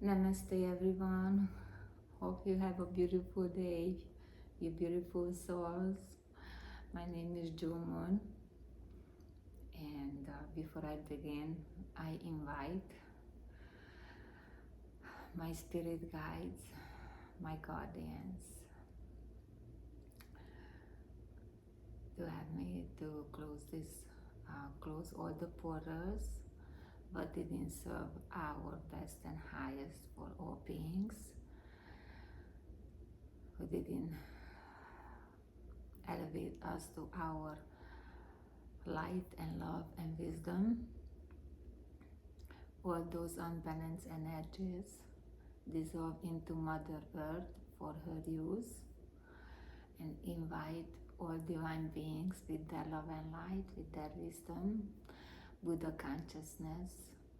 Namaste everyone. Hope you have a beautiful day, you beautiful souls. My name is Jo Moon, and before I begin, I invite my spirit guides, my guardians, to help me to close all the portals, but didn't serve our best and highest for all beings, who didn't elevate us to our light and love and wisdom. All those unbalanced energies dissolve into Mother Earth for her use, and invite all divine beings with their love and light, with their wisdom, Buddha consciousness,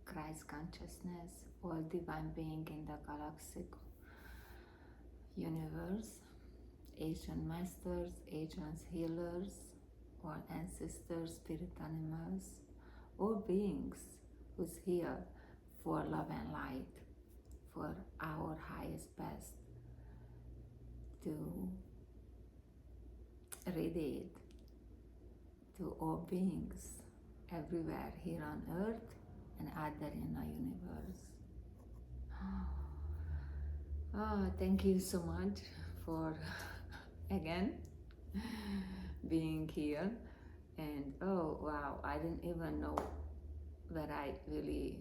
Christ consciousness, all divine beings in the galactic universe, Asian masters, Asian healers, all ancestors, spirit animals, all beings who's here for love and light, for our highest best, to radiate to all beings everywhere here on earth and other in the universe. Thank you so much for again being here. And oh wow, I didn't even know where I really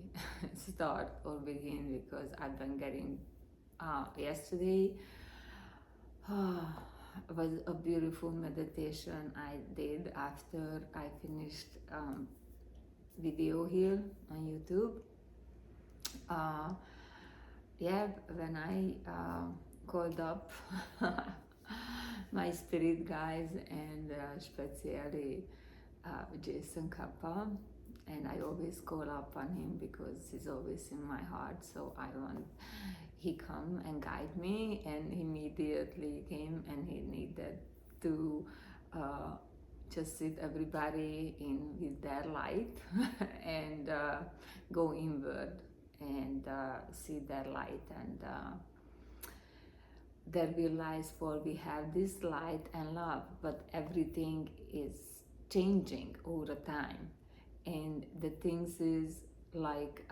start or begin, because I've been getting yesterday was a beautiful meditation I did after I finished video here on YouTube. When I called up my spirit guides, and especially Jason Kappa, and I always call up on him because he's always in my heart, so I want he come and guide me, and immediately came, and he needed to just sit everybody in with their light and go inward and see their light, and they realize, for we have this light and love, but everything is changing all the time, and the things is like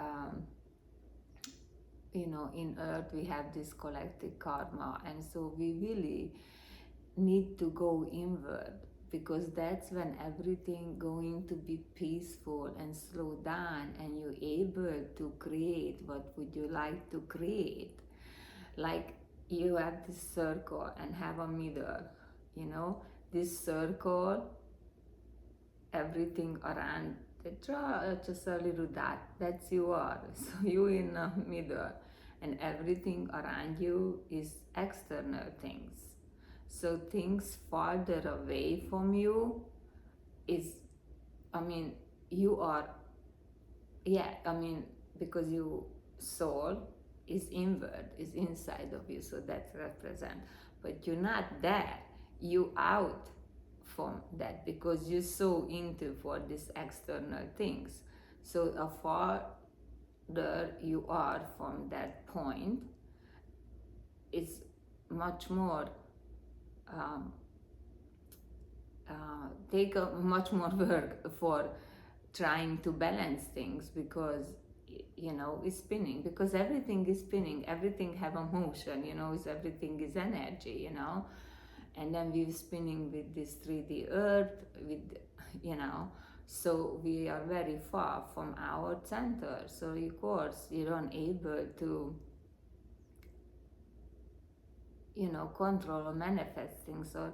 in earth we have this collective karma, and so we really need to go inward, because that's when everything going to be peaceful and slow down, and you're able to create what would you like to create. Like you have this circle and have a middle, this circle, everything around it, just a little dot, that's you are. So you in the middle, and everything around you is external things. So things farther away from you is, you are, because you soul is inward, is inside of you, so that represent. But you're not there, you out from that, because you're so into for these external things. So a farther you are from that point, it's much more take a much more work for trying to balance things, because it's spinning, because everything is spinning, everything have a motion, everything is energy, and then we're spinning with this 3D earth, so we are very far from our center, so of course you don't able to control or manifest things. Or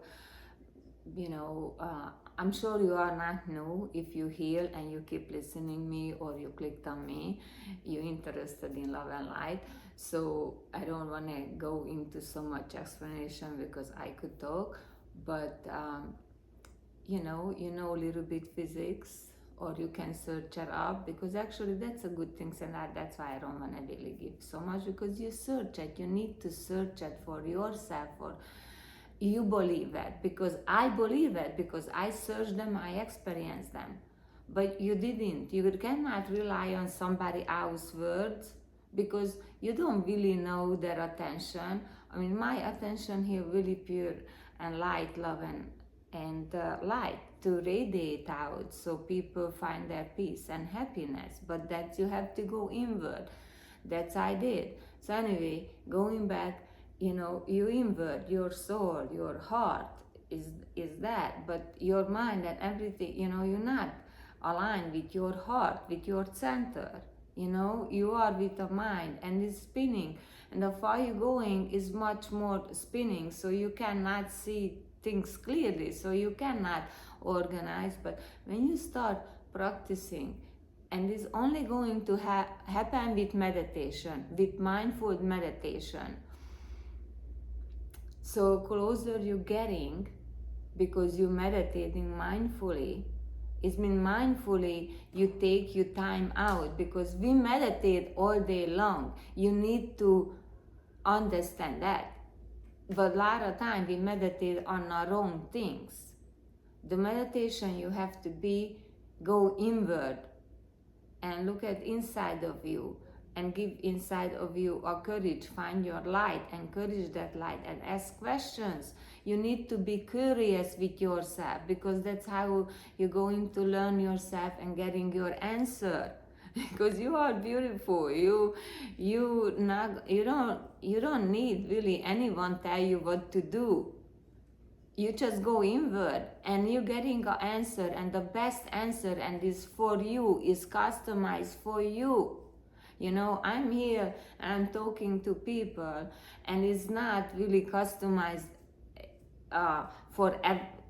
I'm sure you are not new. If you heal and you keep listening me, or you clicked on me, you're interested in love and light. So I don't want to go into so much explanation, because I could talk, but you know a little bit physics, or you can search it up, because actually that's a good thing, and that's why I don't want to really give so much, because you search it, you need to search it for yourself, or you believe it, because I believe it, because I searched them, I experienced them, but you didn't. You cannot rely on somebody else's words because you don't really know their attention. I mean, my attention here really pure and light, love, and light to radiate out so people find their peace and happiness. But that you have to go inward. That's I did. So anyway, going back, you invert your soul, your heart is that, but your mind and everything, you're not aligned with your heart, with your center. You are with the mind and it's spinning, and the far you going is much more spinning, so you cannot see things clearly, so you cannot organize. But when you start practicing, and it's only going to happen with meditation, with mindful meditation. So closer you're getting, because you're meditating mindfully, it means mindfully you take your time out, because we meditate all day long. You need to understand that. But a lot of time we meditate on our own things. The meditation, you have to go inward and look at inside of you and give inside of you a courage. Find your light, encourage that light, and ask questions. You need to be curious with yourself, because that's how you're going to learn yourself and getting your answer. Because you are beautiful. You don't need really anyone tell you what to do. You just go inward and you're getting an answer, and the best answer, and is for you, is customized for you. I'm here and I'm talking to people, and it's not really customized for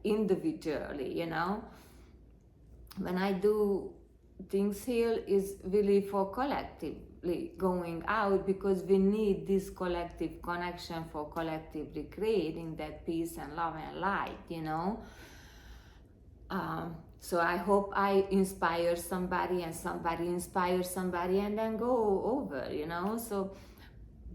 individually. When I do things here, is really for collectively going out, because we need this collective connection for collectively creating that peace and love and light. So I hope I inspire somebody, and somebody inspires somebody, and then go over, So,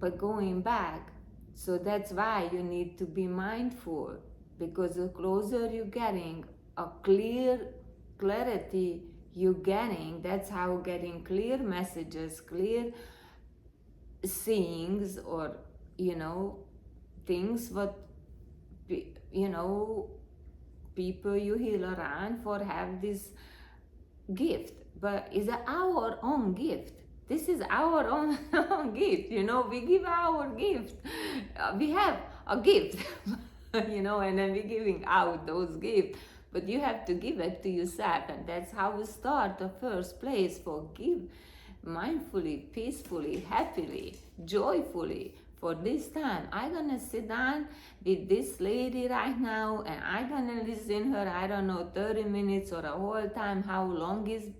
but going back, so that's why you need to be mindful, because the closer you're getting, a clarity you're getting, that's how getting clear messages, clear seeings, or, things what, people you heal around for have this gift, but it's our own gift. This is our own gift. We give our gift. We have a gift, and then we're giving out those gifts. But you have to give it to yourself, and that's how we start the first place for give mindfully, peacefully, happily, joyfully. For this time, I'm gonna sit down with this lady right now, and I'm gonna listen her, I don't know, 30 minutes or a whole time, how long is,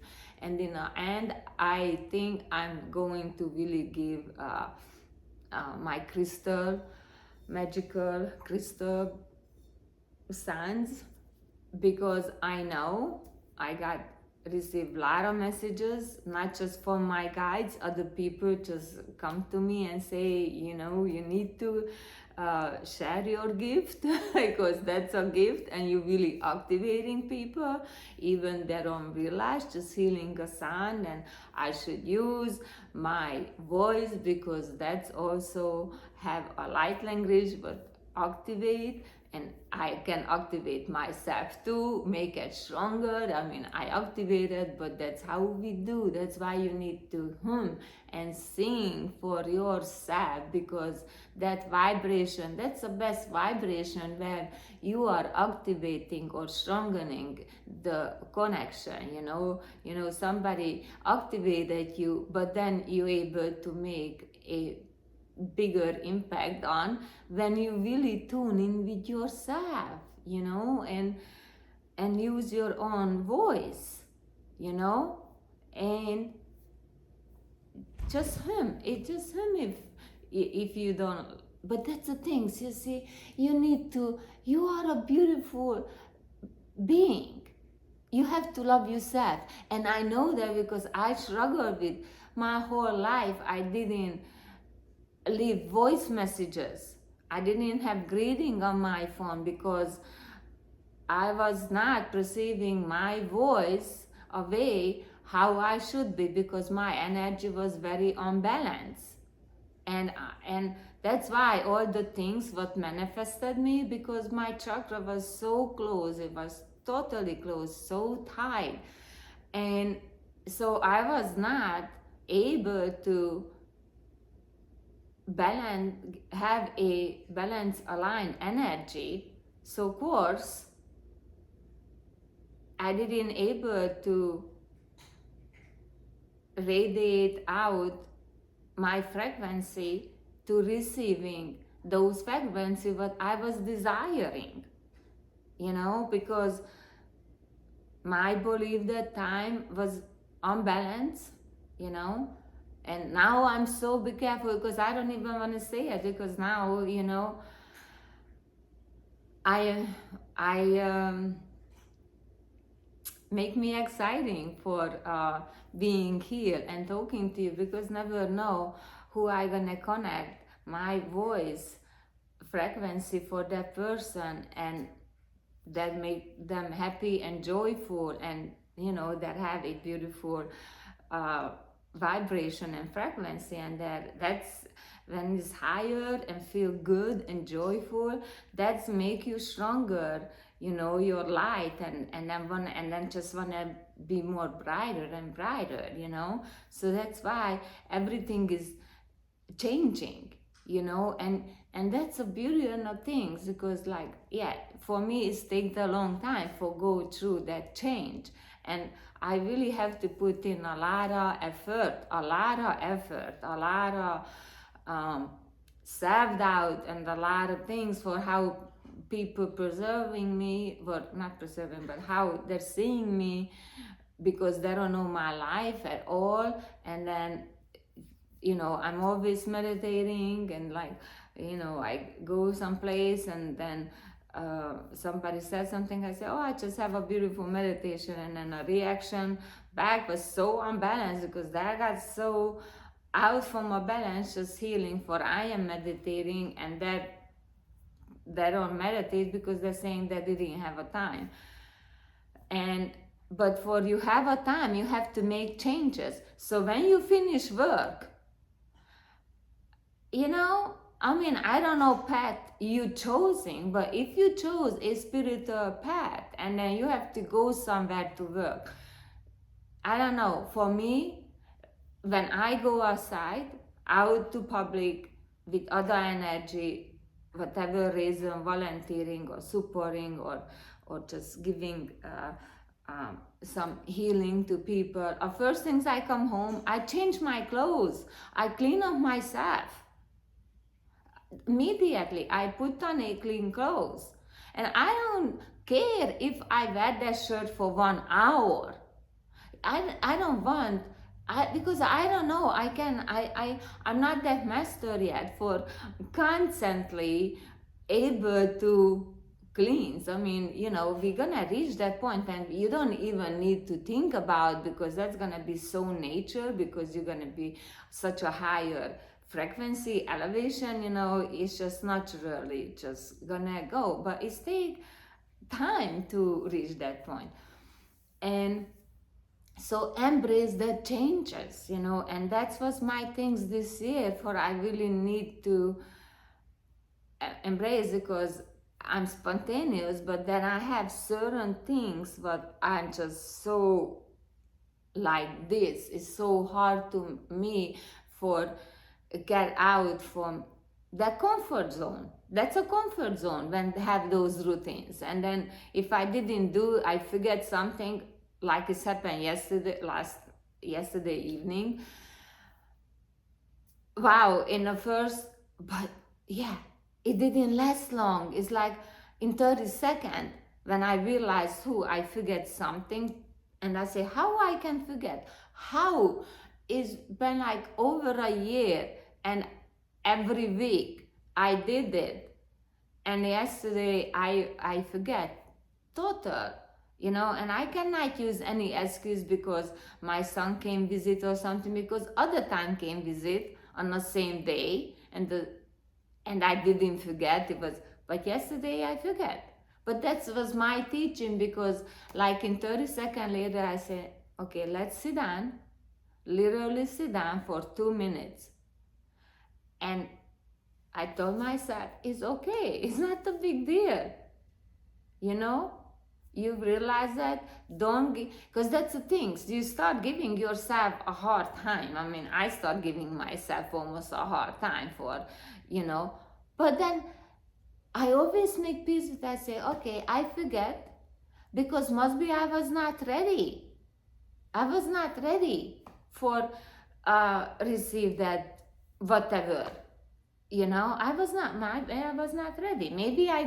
and in the end, I think I'm going to really give my magical crystal signs, because I know I received a lot of messages, not just from my guides, other people just come to me and say, you need to share your gift, because that's a gift, and you're really activating people, even they don't realize, just healing a sound, and I should use my voice, because that's also have a light language, but activate. And I can activate myself too, make it stronger. I mean, I activate it, but that's how we do. That's why you need to hum and sing for yourself, because that vibration, that's the best vibration, where you are activating or strengthening the connection. Somebody activated you, but then you're able to make a bigger impact on when you really tune in with yourself, and use your own voice, and just hum. If you don't, but that's the thing, you see, you are a beautiful being. You have to love yourself, and I know that, because I struggled with my whole life. I didn't leave voice messages. I didn't have greeting on my phone, because I was not perceiving my voice a way how I should be, because my energy was very unbalanced. And that's why all the things what manifested me, because my chakra was so close, it was totally close, so tight. And so I was not able to have a balance aligned energy. So of course I didn't able to radiate out my frequency to receiving those frequencies what I was desiring, because my belief that time was unbalanced, and now I'm so be careful, because I don't even want to say it, because now, I make me exciting for being here and talking to you, because never know who I gonna connect my voice frequency for that person, and that make them happy and joyful, and that have a beautiful vibration and frequency, and that's when it's higher and feel good and joyful, that's make you stronger, your light, and then just wanna be more brighter and brighter, so that's why everything is changing, and that's a beauty of things, because for me it's take a long time for go through that change, and I really have to put in a lot of effort, a lot of self-doubt, and a lot of things for how people preserving me, well, not preserving, but how they're seeing me, because they don't know my life at all. And then I'm always meditating, and I go someplace, and then somebody says something, I say, oh, I just have a beautiful meditation, and then a reaction back was so unbalanced, because that got so out from a balance, just healing for I am meditating, and that they don't meditate because they're saying that they didn't have a time. But for you have a time, you have to make changes. So when you finish work, I don't know path you choosing, but if you chose a spiritual path, and then you have to go somewhere to work, I don't know, for me, when I go outside, out to public with other energy, whatever reason, volunteering or supporting or just giving some healing to people, first things I come home, I change my clothes, I clean up myself. Immediately I put on a clean clothes, and I don't care if I wear that shirt for 1 hour. I don't want, because I don't know, I'm not that master yet for constantly able to cleanse. We're gonna reach that point, and you don't even need to think about, because that's gonna be so nature, because you're gonna be such a higher frequency elevation, it's just naturally just gonna go, but it takes time to reach that point. And so embrace the changes, and that was my things this year, for I really need to embrace, because I'm spontaneous, but then I have certain things but I'm just so like this. It's so hard to me for get out from the comfort zone. That's a comfort zone when they have those routines, and then if I didn't do, I forget something, like it happened yesterday evening. Wow, in the first, but yeah, it didn't last long. It's like in 30 seconds when I realized I forget something, and I say, how I can forget? How? It's been like over a year, and every week I did it, and yesterday I forget total, and I cannot use any excuse because my son came visit or something, because other time came visit on the same day, and I didn't forget. But yesterday I forget. But that was my teaching, because like in 30 seconds later I said, okay, let's sit down, literally sit down for 2 minutes. And I told myself, it's okay, it's not a big deal. You know, you realize that, don't because that's the thing, you start giving yourself a hard time. I mean, I start giving myself almost a hard time for, you know, but then I always make peace with that. I say, okay, I forget, because must be I was not ready. I was not ready for receive that whatever. You know, I was not ready. Maybe I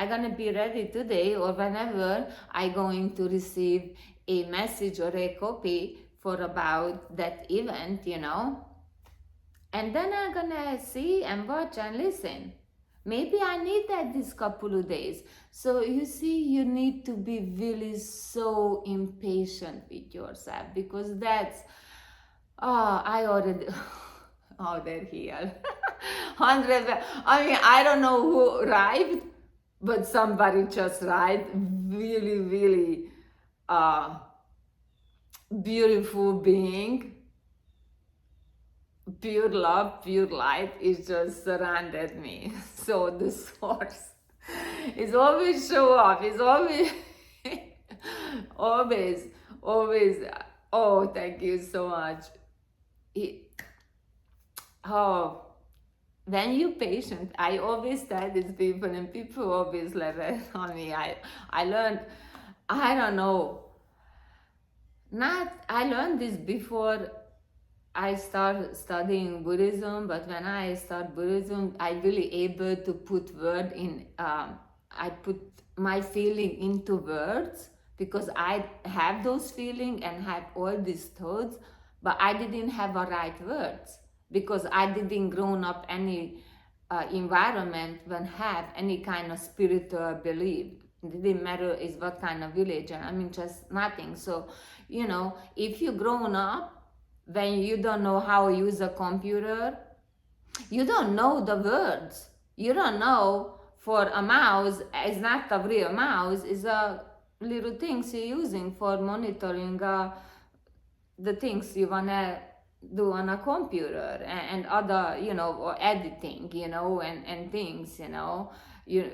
gonna be ready today, or whenever I going to receive a message or a copy for about that event, you know, and then I'm gonna see and watch and listen. Maybe I need that this couple of days. So you see, you need to be really so impatient with yourself, because that's, oh, I already, oh, they're here. 100, I mean, I don't know who arrived, but somebody just arrived. Really, really beautiful being. Pure love, pure light is just surrounded me. So the source is always show up. It's always, always, always. Oh, thank you so much. Oh, when you patient, I always tell these people, and people always laugh on me. I learned, I don't know, not, I learned this before I started studying Buddhism, but when I start Buddhism, I really able to put word in, I put my feeling into words, because I have those feeling and have all these thoughts, but I didn't have a right words, because I didn't grown up any environment when have any kind of spiritual belief. It didn't matter is what kind of village, I mean, just nothing. So, you know, if you grown up when you don't know how to use a computer, you don't know the words. You don't know for a mouse is not a real mouse, is a little things you're using for monitoring the things you wanna do on a computer, and other, you know, or editing, you know, and things, you know. You,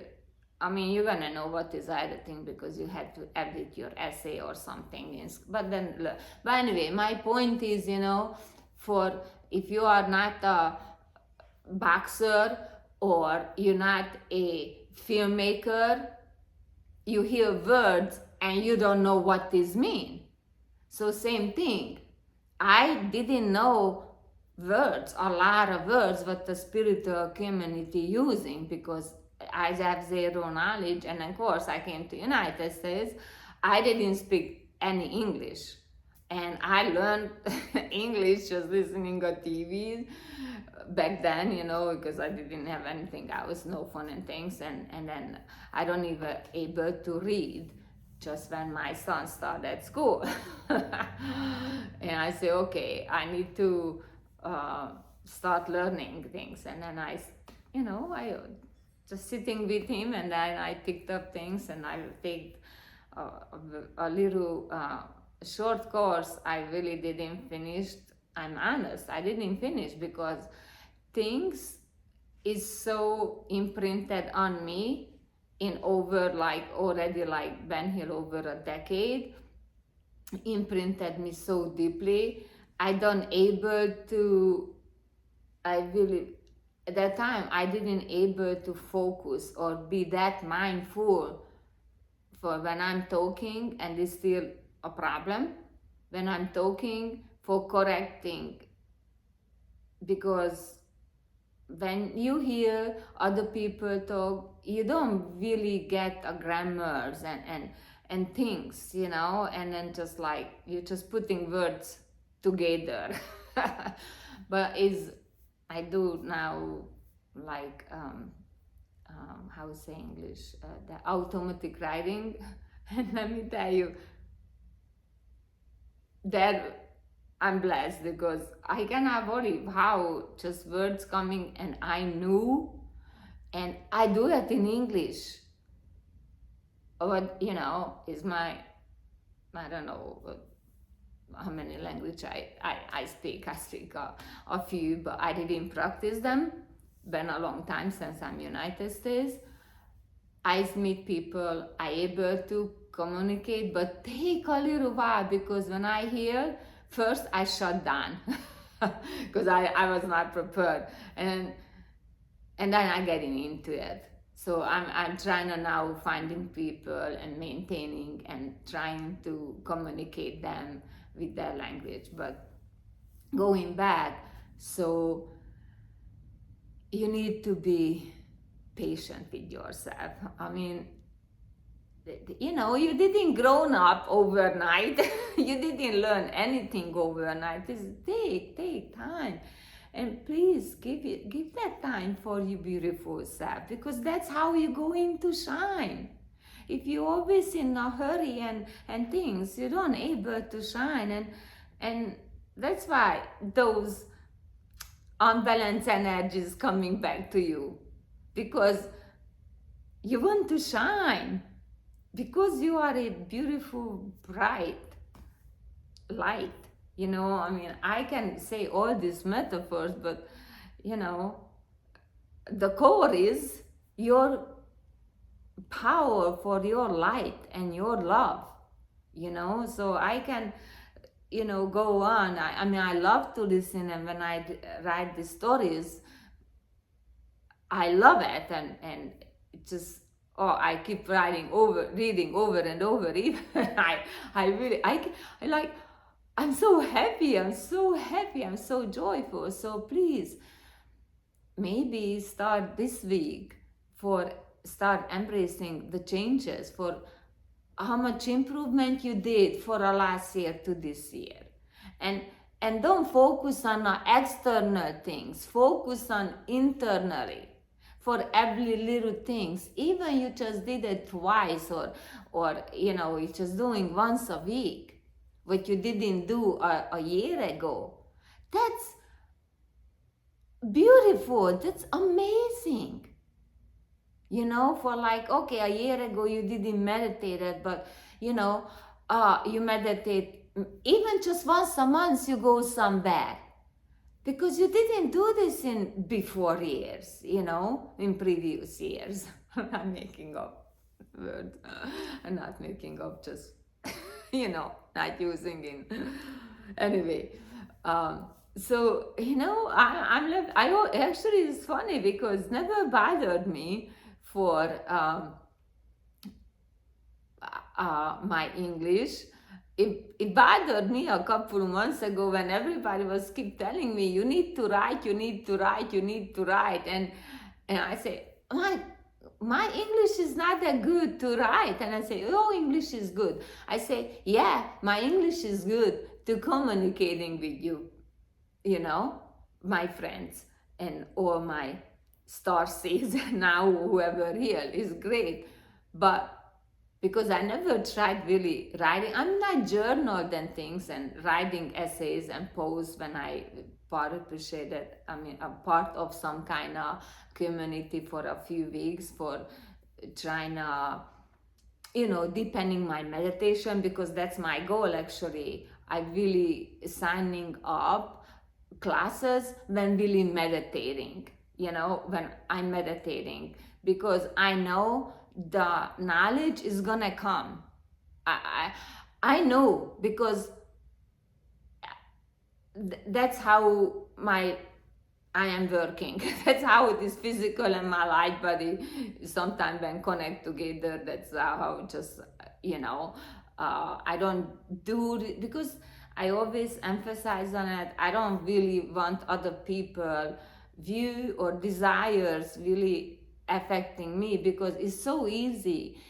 I mean, you're gonna know what is editing, because you had to edit your essay or something. But then, but anyway, my point is, you know, for if you are not a boxer or you're not a filmmaker, you hear words and you don't know what this mean. So same thing. I didn't know words, a lot of words, what the spiritual community using, because I have zero knowledge. And of course, I came to United States. I didn't speak any English, and I learned English just listening to TV back then, you know, because I didn't have anything. I was no phone and things, and then I don't even able to read just when my son started school. And I say, okay, I need to start learning things. And then I, you know, I just sitting with him, and then I picked up things, and I take a little short course. I really didn't finish. I'm honest, I didn't finish, because things is so imprinted on me in over like already like been here over a decade, imprinted me so deeply. I don't able to, I really, at that time I didn't able to focus or be that mindful for when I'm talking, and it's still a problem when I'm talking, for correcting, because when you hear other people talk, you don't really get a grammars and things, you know, and then just like you're just putting words together. But is, I do now, like how to say English, the automatic writing. And let me tell you that I'm blessed, because I cannot believe how just words coming and I knew, and I do it in English. But you know, is my, I don't know, how many language I speak. I speak a few, but I didn't practice them. Been a long time since I'm United States. I meet people, I able to communicate, but take a little while, because when I hear, first I shut down because I was not prepared, and then I getting into it. So I'm trying to now finding people and maintaining and trying to communicate them with their language. But going back, so you need to be patient with yourself. I mean, you didn't grown up overnight. You didn't learn anything overnight. Take time. And please give that time for your beautiful self, because that's how you're going to shine. If you're always in a hurry and things, you don't able to shine, and that's why those unbalanced energies coming back to you, because you want to shine, because you are a beautiful, bright light. I mean, I can say all these metaphors, but the core is your power for your light and your love. So I can go on. I mean, I love to listen, and when I write the stories, I love it, and it just, I keep reading over and over. Even I like, I'm so happy, I'm so joyful. So please, maybe start this week, start embracing the changes, for how much improvement you did for last year to this year. And don't focus on external things, focus on internally. For every little things, even you just did it twice, or you're just doing once a week, what you didn't do a year ago. That's beautiful. That's amazing. For like, okay, a year ago you didn't meditate it, but you meditate even just once a month, you go somewhere. Because you didn't do this in before years, in previous years. I'm making up words. I'm not making up, just not using it. Anyway, so I actually, it's funny, because never bothered me for my English. It bothered me a couple of months ago, when everybody was keep telling me, you need to write, and I say, my English is not that good to write. And I say, oh, English is good. I say, yeah, my English is good to communicating with you, my friends, and all my star seeds now, whoever here is great. But because I never tried really writing, I'm not journaled and things and writing essays and posts when I participated, a part of some kind of community for a few weeks, for trying to, deepening my meditation, because that's my goal actually. I really signing up classes when really meditating, when I'm meditating, because I know the knowledge is gonna come. I know, because that's how I am working. That's how it is physical, and my light body sometimes when connect together. That's how just I don't do, because I always emphasize on it. I don't really want other people view or desires really affecting me, because it's so easy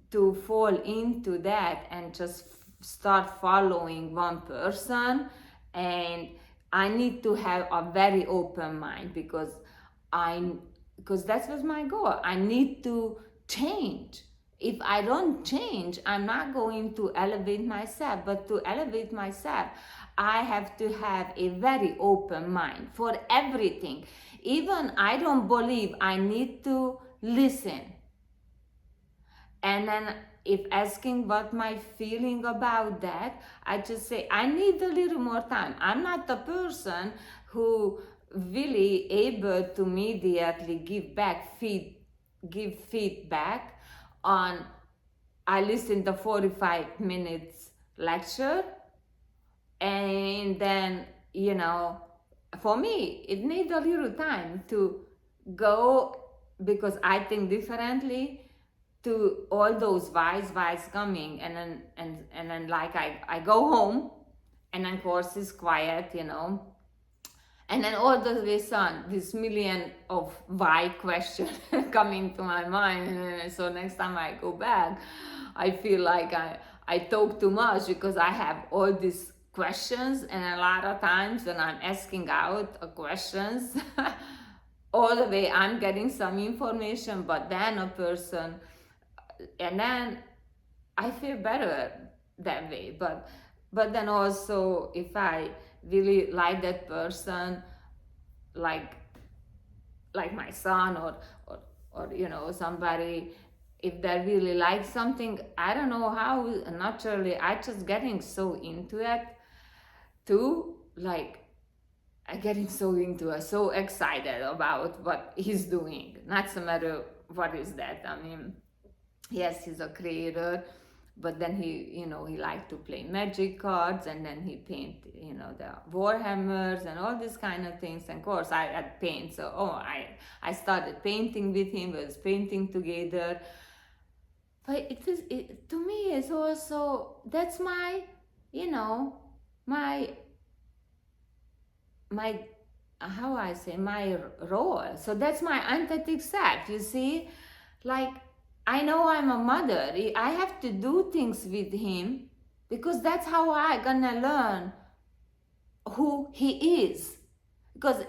to fall into that and just start following one person. And I need to have a very open mind, because that was my goal. I need to change. If I don't change, I'm not going to elevate myself. But to elevate myself, I have to have a very open mind for everything. Even I don't believe, I need to listen. And then if asking what my feeling about that, I just say I need a little more time. I'm not the person who really able to immediately give feedback on. I listen to 45 minutes lecture, and then for me it needs a little time to go, because I think differently, to all those vibes coming, and then like I go home, and then of course it's quiet, and then all the way on this million of why question coming to my mind, and so next time I go back, I feel like I talk too much, because I have all these questions, and a lot of times when I'm asking out questions all the way I'm getting some information, but then a person, and then I feel better that way. But then also, if I really like that person, like my son, or somebody, if they really like something, I don't know how, naturally I just getting so into it too, like I getting so into it, so excited about what he's doing. Not so matter what is that. I mean, yes, he's a creator, but then he liked to play magic cards, and then he paint, the Warhammers and all these kind of things. And of course I had paint, so I started painting with him, we was painting together. But to me it's also, that's my, my how I say, my role. So that's my authentic self, you see. Like, I know I'm a mother, I have to do things with him, because that's how I gonna learn who he is. Because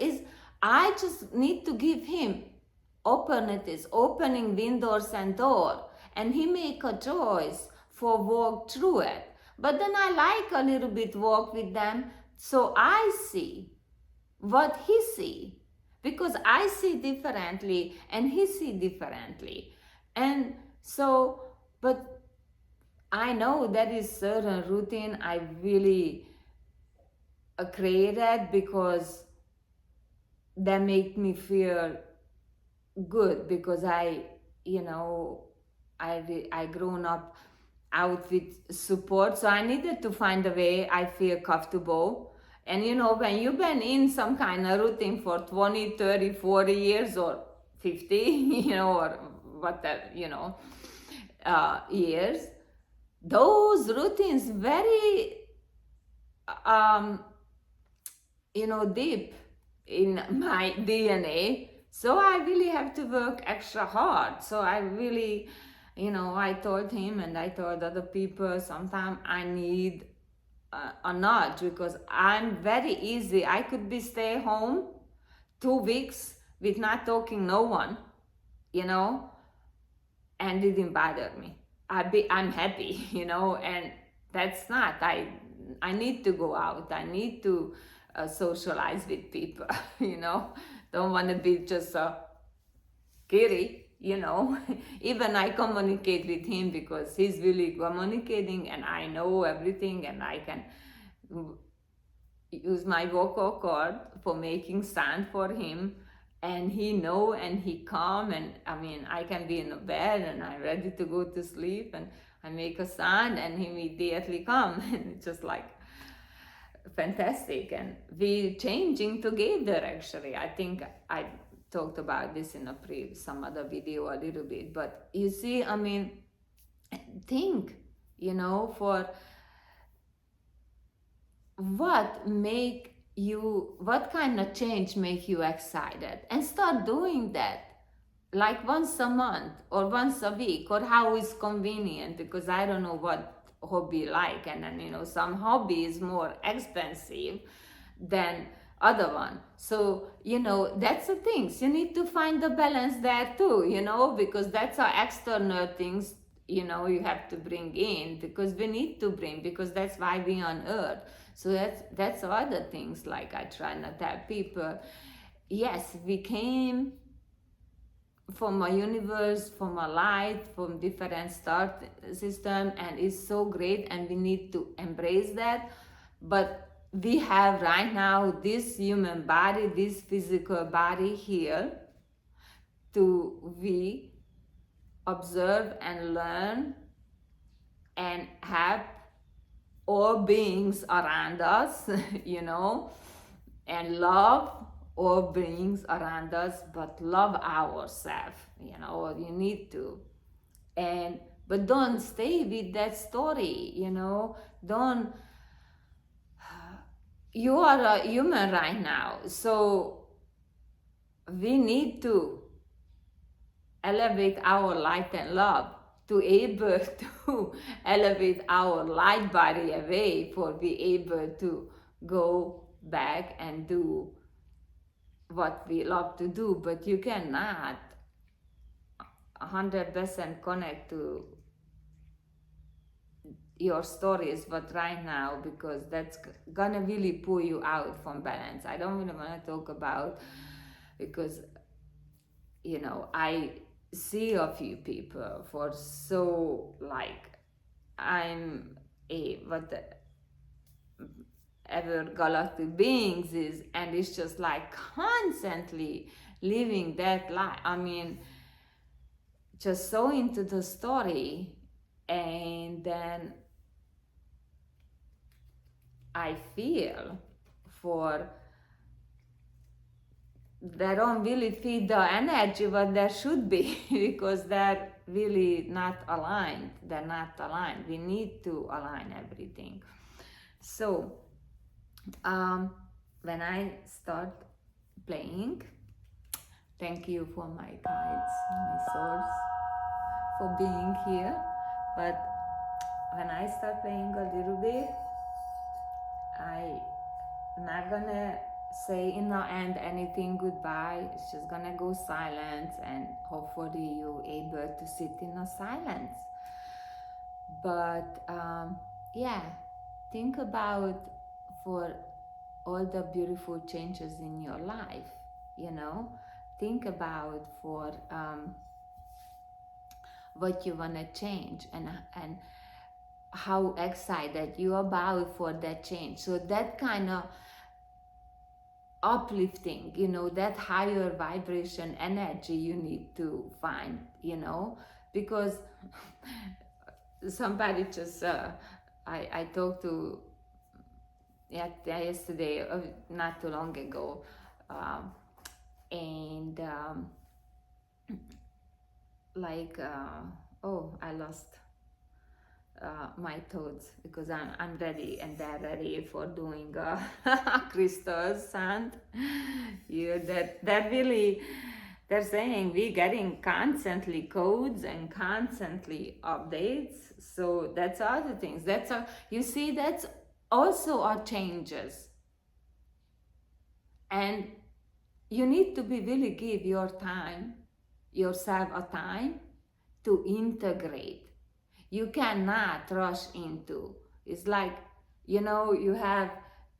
I just need to give him opportunities, opening windows and door, and he make a choice for walk through it. But then I like a little bit walk with them, so I see what he see, because I see differently and he see differently. And so, but I know that is certain routine I really created, because that make me feel good, because I grown up out with support, so I needed to find a way I feel comfortable. And when you've been in some kind of routine for 20, 30, 40 years or 50, or whatever, years, those routines very, deep in my DNA. So I really have to work extra hard. So I really, I told him, and I told other people, sometimes I need a nudge, because I'm very easy. I could be stay home 2 weeks with not talking no one, and it didn't bother me. I'm happy, and that's not. I need to go out. I need to socialize with people, Don't want to be just a kitty. Even I communicate with him, because he's really communicating, and I know everything, and I can use my vocal cord for making sound for him, and he know, and he calm. And I mean, I can be in a bed and I'm ready to go to sleep, and I make a sound and he immediately come, and it's just like fantastic. And we changing together. Actually, I think I talked about this in some other video a little bit, but you see, I mean, think, for what kind of change make you excited, and start doing that, like once a month or once a week, or how is convenient, because I don't know what hobby like, and then some hobby is more expensive than other one. So that's the things, you need to find the balance there too, because that's our external things, you have to bring in, because we need to bring, because that's why we on earth. So that's other things, like I try not to tell people, yes, we came from a universe, from a light, from different star system, and it's so great, and we need to embrace that. But we have right now this human body, this physical body here, to we observe and learn and have all beings around us, and love all beings around us, but love ourselves, you need to. But don't stay with that story, don't. You are a human right now, so we need to elevate our light and love to able to elevate our light body away for be able to go back and do what we love to do. But you cannot 100% connect to your stories but right now, because that's gonna really pull you out from balance. I don't really want to talk about, because I see a few people for so like I'm a whatever galactic beings is, and it's just like constantly living that life. I mean, just so into the story, and then I feel for they don't really feed the energy what there should be because they're really not aligned. They're not aligned. We need to align everything. So when I start playing, thank you for my guides, my source, for being here. But when I start playing a little bit, I'm not gonna say in the end anything goodbye. It's just gonna go silent, and hopefully you're able to sit in a silence. But yeah, think about for all the beautiful changes in your life, think about for what you want to change, and how excited you are about for that change. So that kind of uplifting, that higher vibration energy you need to find, because somebody just I talked to yesterday, not too long ago, and I lost my thoughts, because I'm ready, and they're ready for doing crystals, and that really, they're saying we're getting constantly codes and constantly updates. So that's other things. You see, that's also are changes, and you need to be really give yourself a time to integrate. You cannot rush into. It's like, you have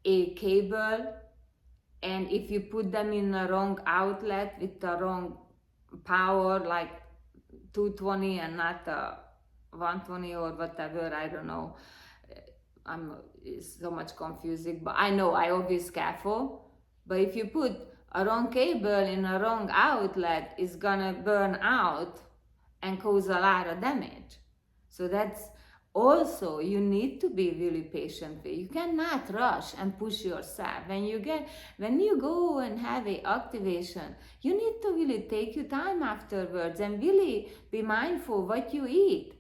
a cable, and if you put them in the wrong outlet with the wrong power, like 220 and not 120 or whatever, I don't know. It's so much confusing, but I know I always careful. But if you put a wrong cable in a wrong outlet, it's gonna burn out and cause a lot of damage. So that's also, you need to be really patient with. You cannot rush and push yourself. When you go and have a activation, you need to really take your time afterwards and really be mindful what you eat.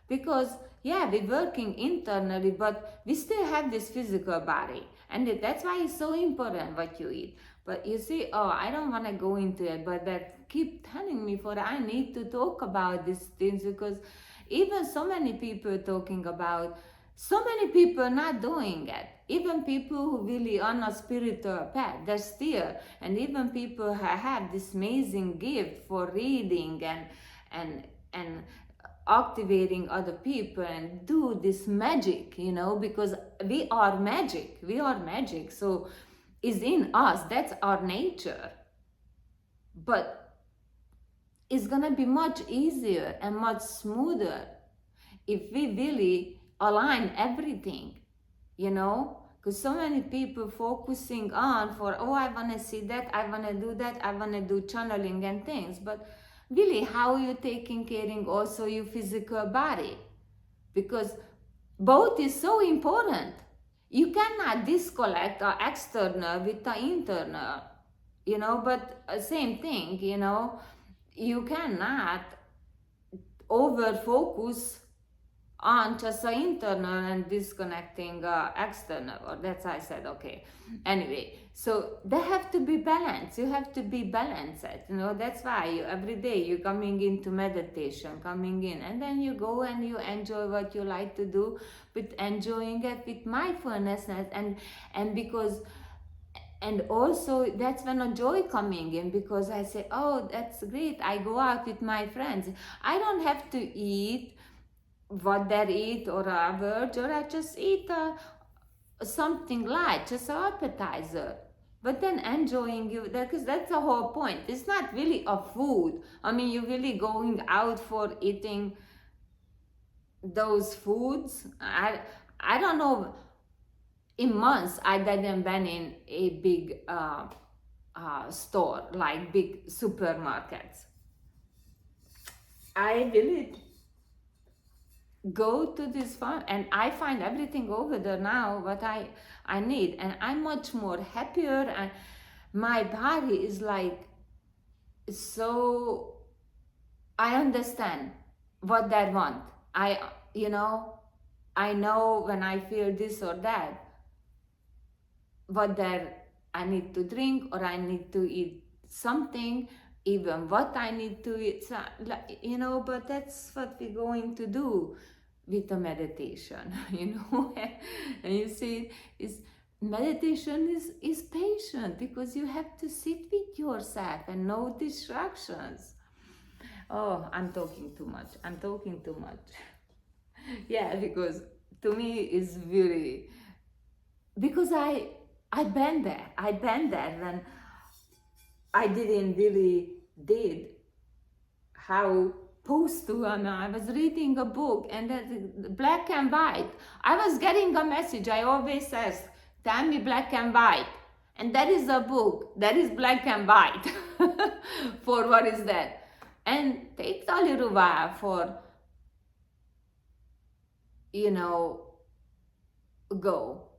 Because we're working internally, but we still have this physical body, and that's why it's so important what you eat. But you see, I don't want to go into it, but that keep telling me for I need to talk about these things, because even so many people talking about, so many people not doing it. Even people who really on a spiritual path, they're still, and even people who have this amazing gift for reading and activating other people and do this magic, because we are magic. So it's in us, that's our nature. But it's gonna be much easier and much smoother if we really align everything, you know? Because so many people focusing on for, oh, I want to see that, I want to do that, I want to do channeling and things. But really, how are you taking care of also your physical body? Because both is so important. You cannot disconnect the external with the internal, you know, but same thing, you know, you cannot over focus on just the internal and disconnecting external, or that's I said, okay. Anyway, so they have to be balanced. You have to be balanced, you know. That's why you, every day you're coming into meditation, coming in, and then you go and you enjoy what you like to do, but enjoying it with mindfulness, and because, and also that's when a joy coming in, because I say, oh, that's great, I go out with my friends, I don't have to eat what they eat or a verge, or I just eat something light, just an appetizer. But then enjoying you, because that's the whole point. It's not really a food. I mean, you're really going out for eating those foods. I don't know. In months, I didn't been in a big store, like big supermarkets. I really go to this farm and I find everything over there now what I need, and I'm much more happier, and my body is like, so I understand what they want. You know, I know when I feel this or that, what I need to drink or I need to eat something, even what I need to eat, so, you know. But that's what we're going to do with the meditation, you know. And you see, meditation is patient, because you have to sit with yourself and no distractions. Oh, I'm talking too much. Yeah, because to me it's really, because I been there when I didn't really did how supposed to. And I was reading a book, and that black and white, I was getting a message. I always says, tell me black and white, and that is a book that is black and white. For what is that? And takes a little while for, you know, go.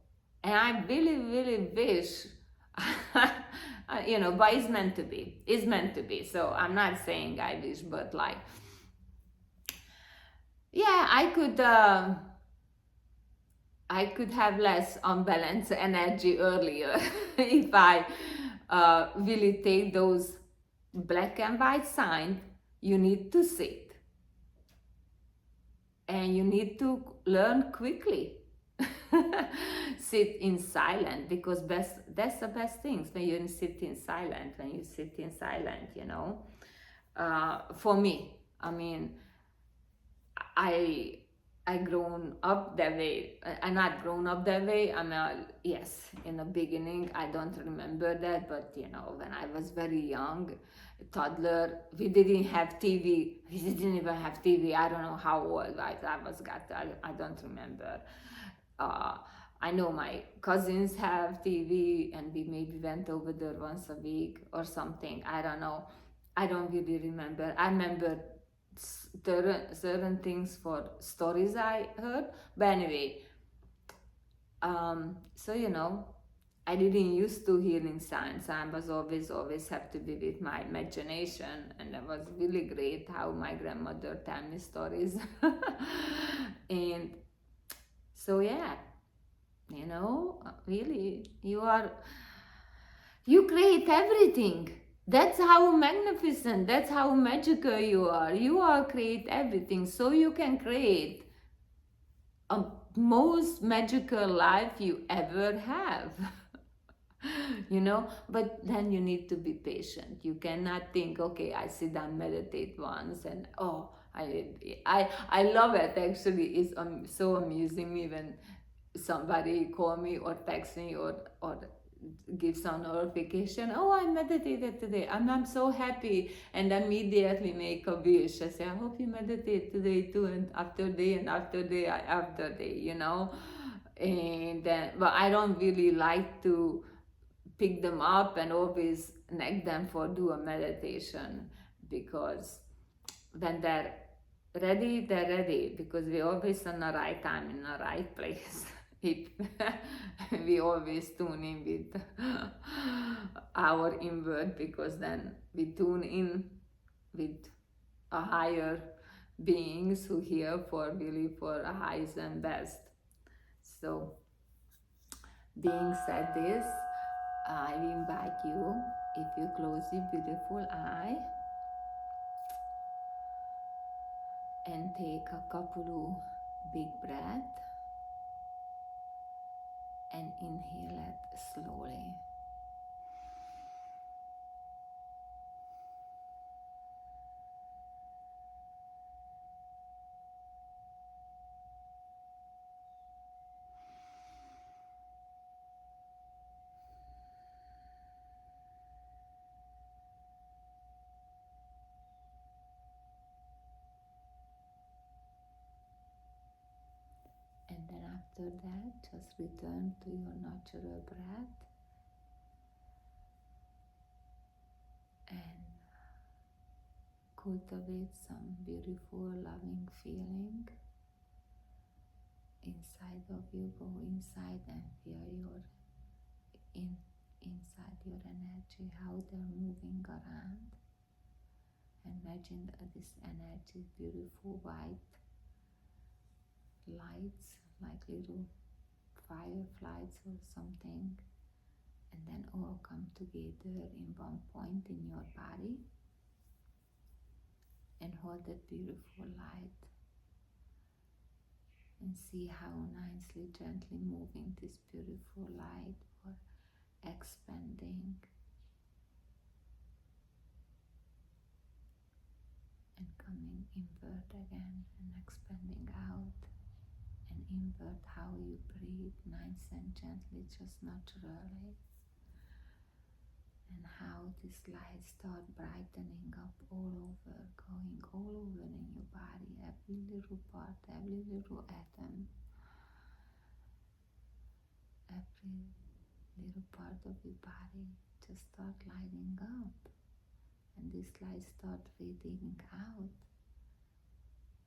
And I really wish, you know, but it's meant to be. So I'm not saying I wish, but like, yeah, I could have less unbalanced energy earlier if I really take those black and white signs. You need to sit, and you need to learn quickly. Sit in silence, because that's the best things, when you sit in silence, you know. For me, I mean, I grown up that way. I not grown up that way. I mean, yes, in the beginning, I don't remember that, but you know, when I was very young, toddler, we didn't have TV. We didn't even have TV. I don't know how old I was. I don't remember. I know my cousins have TV, and we maybe went over there once a week or something. I don't know. I don't really remember. I remember certain things for stories I heard. But anyway, so you know, I didn't used to hearing signs. I was always have to be with my imagination, and it was really great how my grandmother tell me stories. And so yeah, you know, really, you create everything. That's how magnificent, that's how magical you are. You are create everything, so you can create a most magical life you ever have. You know, but then you need to be patient. You cannot think, okay, I sit down, meditate once, and oh, I love it. Actually, it's so amusing me when somebody call me or text me or give some notification, oh, I meditated today and I'm so happy, and immediately make a wish. I say, I hope you meditate today too, and after day and after day after day, you know. And then, but I don't really like to pick them up and always nag them for do a meditation, because when they're ready, because we always on the right time in the right place. If we always tune in with our inward, because then we tune in with a higher beings who here for really for a highest and best. So being said this, I invite you, if you close your beautiful eye and take a couple of big breaths and inhale it slowly. And then after that, just return to your natural breath and cultivate some beautiful, loving feeling inside of you. Go inside and feel your inside your energy, how they're moving around. Imagine this energy, beautiful white lights, like little fireflies or something, and then all come together in one point in your body, and hold that beautiful light and see how nicely, gently moving this beautiful light or expanding and coming inward again and expanding out and invert, how you breathe nice and gently, just naturally, and how this light start brightening up all over, going all over in your body, every little part, every little atom, every little part of your body just start lighting up, and this light start radiating out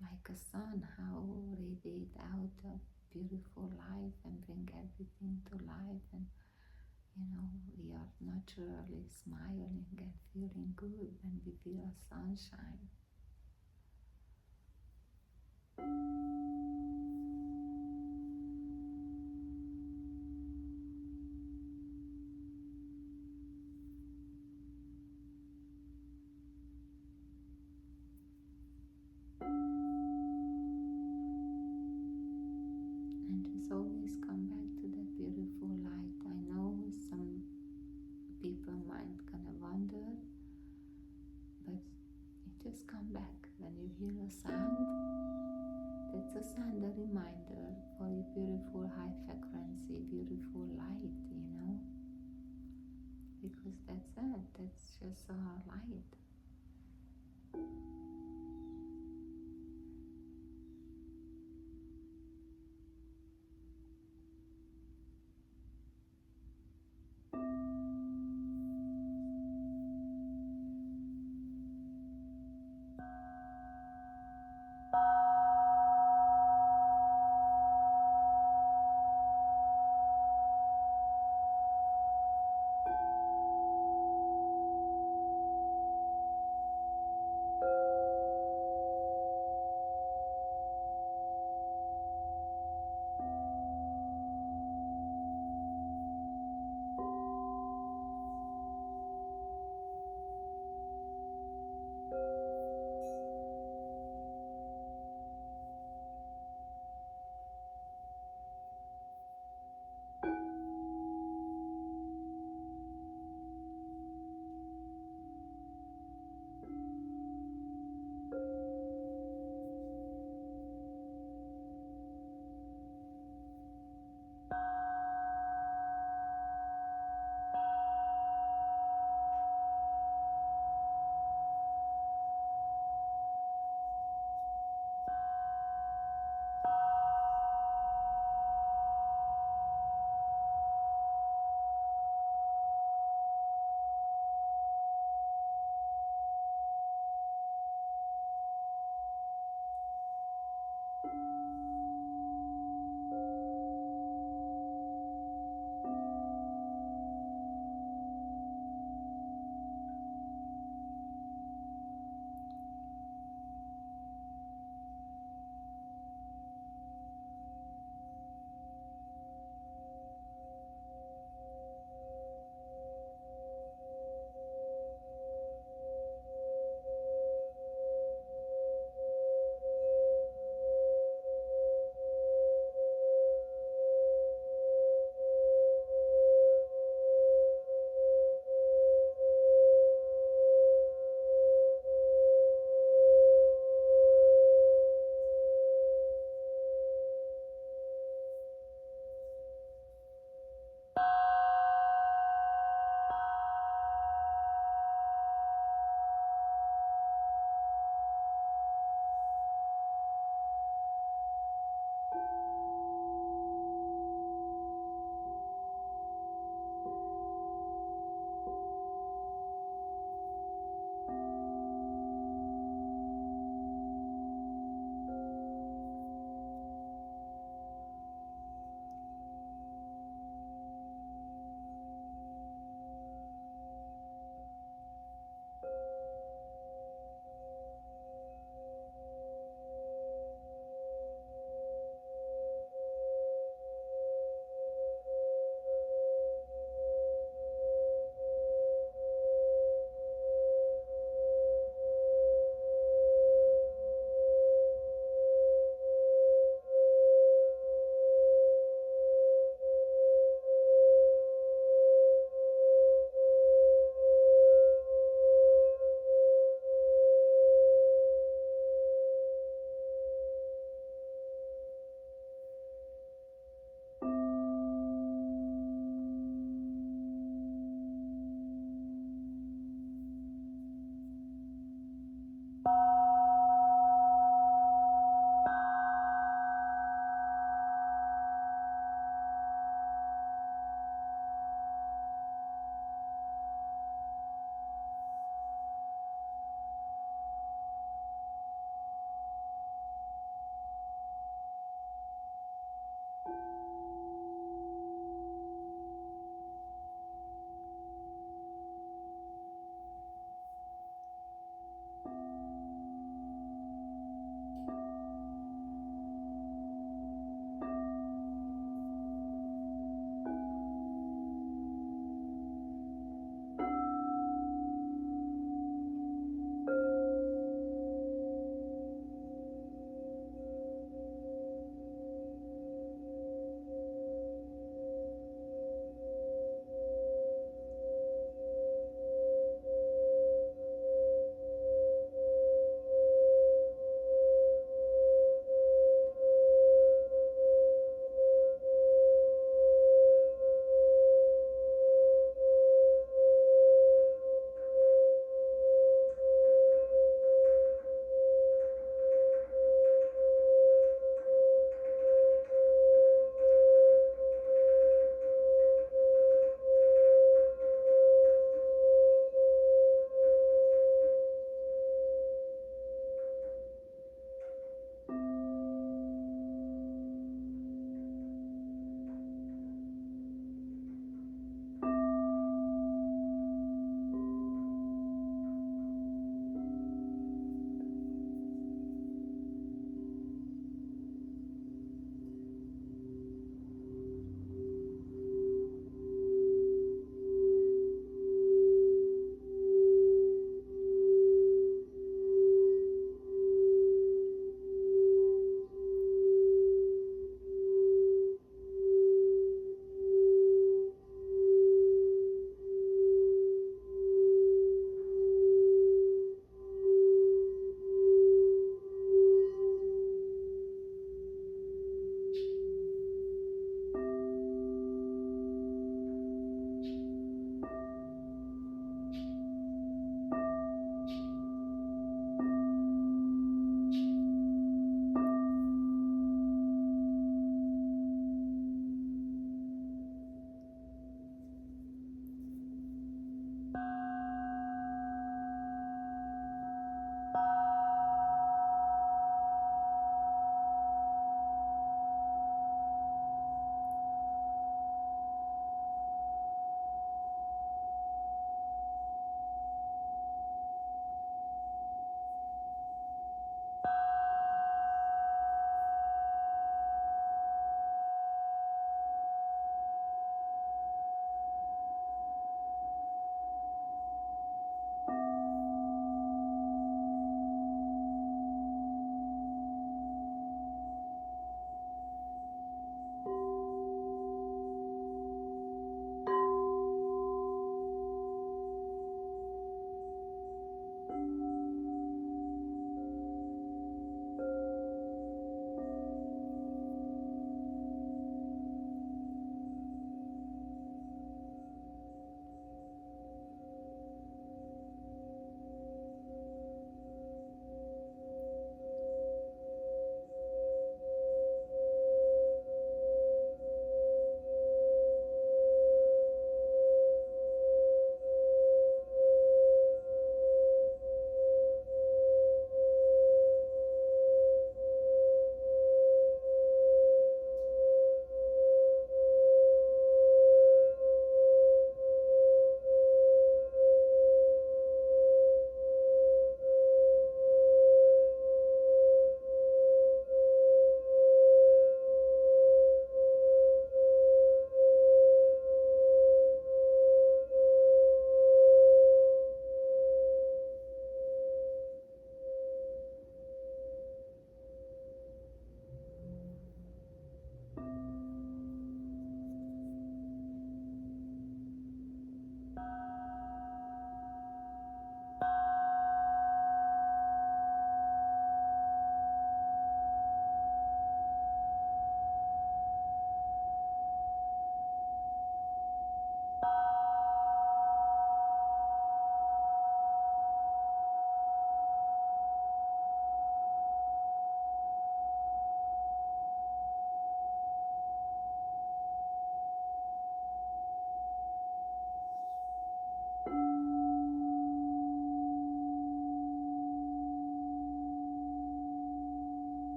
like a sun, how radiate out a beautiful life and bring everything to life. And you know, we are naturally smiling and feeling good when we feel sunshine. And just always come back to that beautiful light. I know some people might gonna wonder, but you just come back when you hear a sound. That's a sound, a reminder for your beautiful high frequency, beautiful light, you know, because that's it, that's just a light.